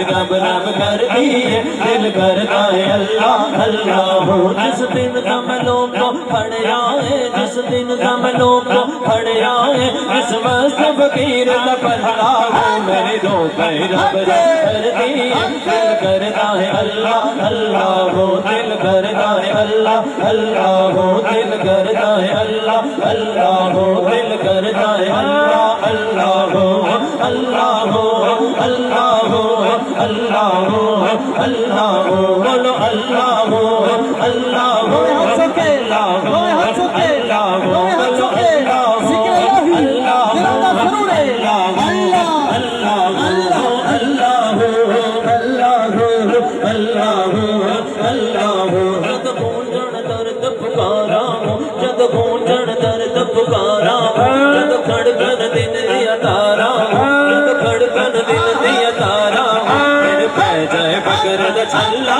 رب رب کر دیے دل کرتا ہے اللہ اللہ جس دن کملوں کو پڑھیا ہے جس دن کملوں کو پڑھیا ہے اس وقت فقیر کا پلہ ہو میرے دو رب رب کر دیے دل کرتا ہے اللہ اللہ دل کرتا ہے اللہ اللہ دل کرتا ہے اللہ اللہ دل کرتا ہے اللہ اللہ اللہ اللہ اللہ اللہ بولو اللہ اللہ جد گونجن درد پکارا جد کھڑکن دن دیا تارا جد کھڑکن دن دیا تارا میرے پہ جائے بکر دا چھلا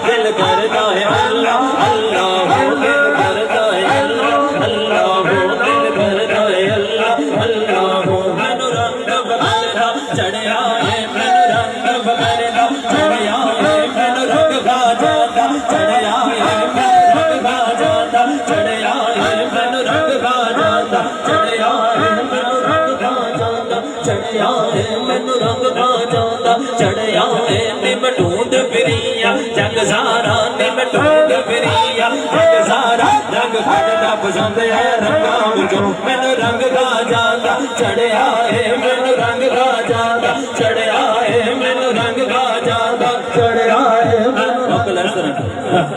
دل کرتا ہے اللہ اللہ دل کرتا ہے اللہ اللہ دل کرتا ہے اللہ اللہ مینو رنگ بغیرہ چڑھیا ہے مینو رنگ بغیرہ چڑھیا ہے مینو رنگ کھا جاتا چڑھیا ہے مینو رنگ کھا جاتا چڑھیا ہے مینو رنگ کھا جاتا چڑھیا ہے مینو رنگ کھا جاتا چڑھیا ہے مینو رنگ کھا جاتا چڑھیا ہے نم ڈھونڈ پھریا جگ سارا نم ڈھونڈ پھریا جگ سارا رنگ کھڑتا پسند ہے رنگاں وچوں مینو رنگ کھا جاتا چڑھیا ہے مینو رنگ کھا جاتا چڑھیا ہے مینو رنگ کھا جاتا چڑھیا ہے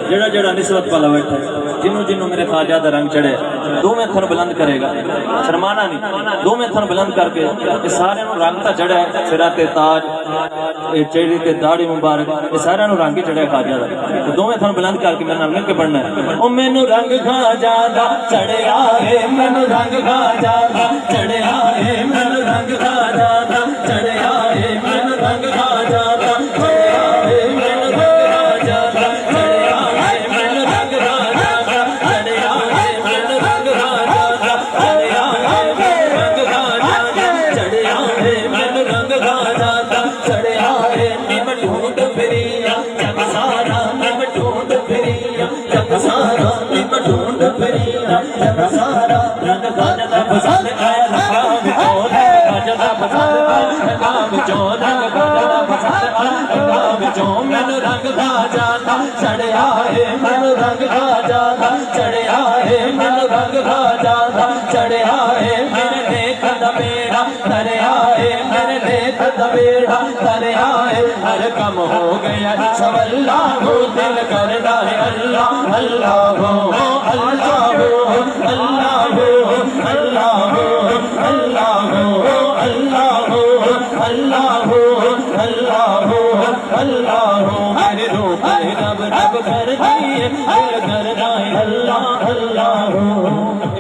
جڑا جڑا نسبت والا بیٹھا جنوں جنوں میرے خواجہ دا رنگ چڑھے دو میں تھن بلند کرے گا شرمانا نہیں دو میں تھن بلند کر کے یہ سارے نو رنگ تا چڑھا ہے سرا تے تاج چہرے تے داڑھی مبارک یہ سارے نو رنگ ہی چڑھا ہے خواجہ دا دو میں تھن بلند کر کے میرے نال مل کے پڑھنا ہے او مینوں رنگ کھا جاتا چڑھیا ہے مینوں رنگ کھا جاتا چڑھیا ہے مینوں رنگ کھا جاتا چڑھیا ہے مینوں رنگ کھا جاتا چڑھیا ہے مینوں رنگ کھا جاتا چڑھیا ہے مینوں رنگ کھا جاتا چڑھیا ہے مینوں رنگ کھا جاتا چڑھیا ہے مینوں رنگ کھا جاتا چڑھیا ہے مینوں رنگ کھا جاتا چڑھیا ہے نم ڈھونڈ پھریا جگ سارا نم ڈھونڈ پھریا جگ سارا نم ڈھونڈ پھریا جگ سارا رنگ کھا جاتا پسند آیا رنگاں وچوں رنگ کھا جاتا پسند آیا رنگاں وچوں رنگ کھا جاتا پسند آیا رنگاں وچوں مینوں رنگ کھا جاتا چڑھیا ہے مینوں رنگ کھا جاتا چڑھیا ہے مینوں رنگ کھا جاتا چڑھیا ہے میرے نیک دا بیڑا تریا ہے میرے نیک دا بیڑا تریا ہے ہر کم ہو گیا سب اللہ دل کرتا ہے اللہ اللہ اللہ اللہ اللہ اللہ اللہ اللہ اللہ میرے روح رب رب کر دیے دل